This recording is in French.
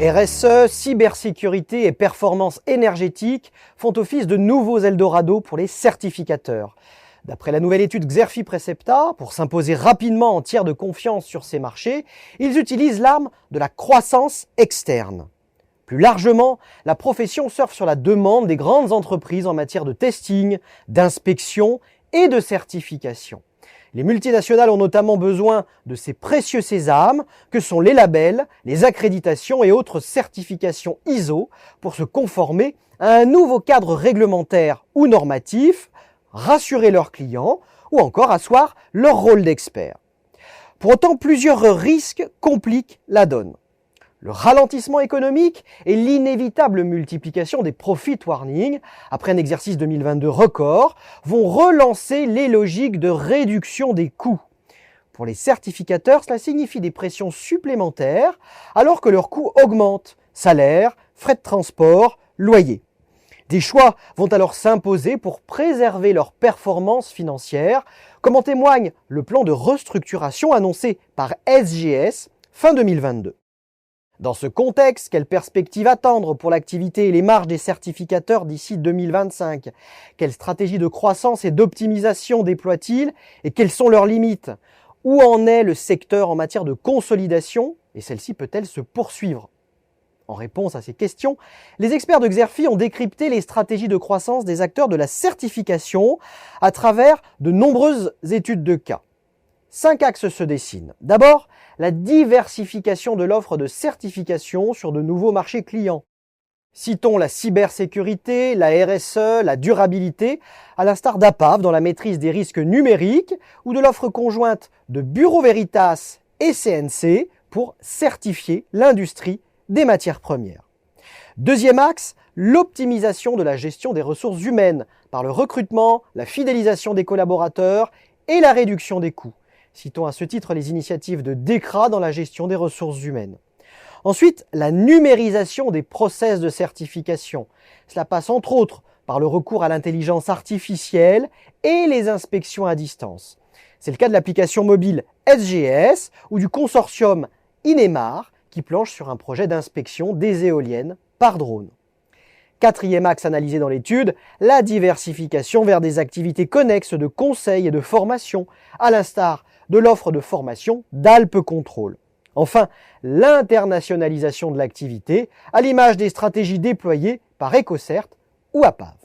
RSE, cybersécurité et performance énergétique font office de nouveaux Eldorado pour les certificateurs. D'après la nouvelle étude Xerfi Precepta, pour s'imposer rapidement en tiers de confiance sur ces marchés, ils utilisent l'arme de la croissance externe. Plus largement, la profession surfe sur la demande des grandes entreprises en matière de testing, d'inspection et de certification. Les multinationales ont notamment besoin de ces précieux sésames que sont les labels, les accréditations et autres certifications ISO pour se conformer à un nouveau cadre réglementaire ou normatif, rassurer leurs clients ou encore asseoir leur rôle d'expert. Pour autant, plusieurs risques compliquent la donne. Le ralentissement économique et l'inévitable multiplication des profit warnings après un exercice 2022 record vont relancer les logiques de réduction des coûts. Pour les certificateurs, cela signifie des pressions supplémentaires alors que leurs coûts augmentent, salaires, frais de transport, loyers. Des choix vont alors s'imposer pour préserver leur performance financière, comme en témoigne le plan de restructuration annoncé par SGS fin 2022. Dans ce contexte, quelles perspectives attendre pour l'activité et les marges des certificateurs d'ici 2025 ? Quelle stratégie de croissance et d'optimisation déploient-ils et quelles sont leurs limites ? Où en est le secteur en matière de consolidation et celle-ci peut-elle se poursuivre ? En réponse à ces questions, les experts de Xerfi ont décrypté les stratégies de croissance des acteurs de la certification à travers de nombreuses études de cas. 5 axes se dessinent. D'abord, la diversification de l'offre de certification sur de nouveaux marchés clients. Citons la cybersécurité, la RSE, la durabilité, à l'instar d'APAV dans la maîtrise des risques numériques ou de l'offre conjointe de Bureau Veritas et CNC pour certifier l'industrie des matières premières. Deuxième axe, l'optimisation de la gestion des ressources humaines par le recrutement, la fidélisation des collaborateurs et la réduction des coûts. Citons à ce titre les initiatives de DECRA dans la gestion des ressources humaines. Ensuite, la numérisation des process de certification. Cela passe entre autres par le recours à l'intelligence artificielle et les inspections à distance. C'est le cas de l'application mobile SGS ou du consortium Inemar qui planche sur un projet d'inspection des éoliennes par drone. Quatrième axe analysé dans l'étude, la diversification vers des activités connexes de conseil et de formation, à l'instar de l'offre de formation d'Alpes Control. Enfin, l'internationalisation de l'activité, à l'image des stratégies déployées par EcoCert ou APAV.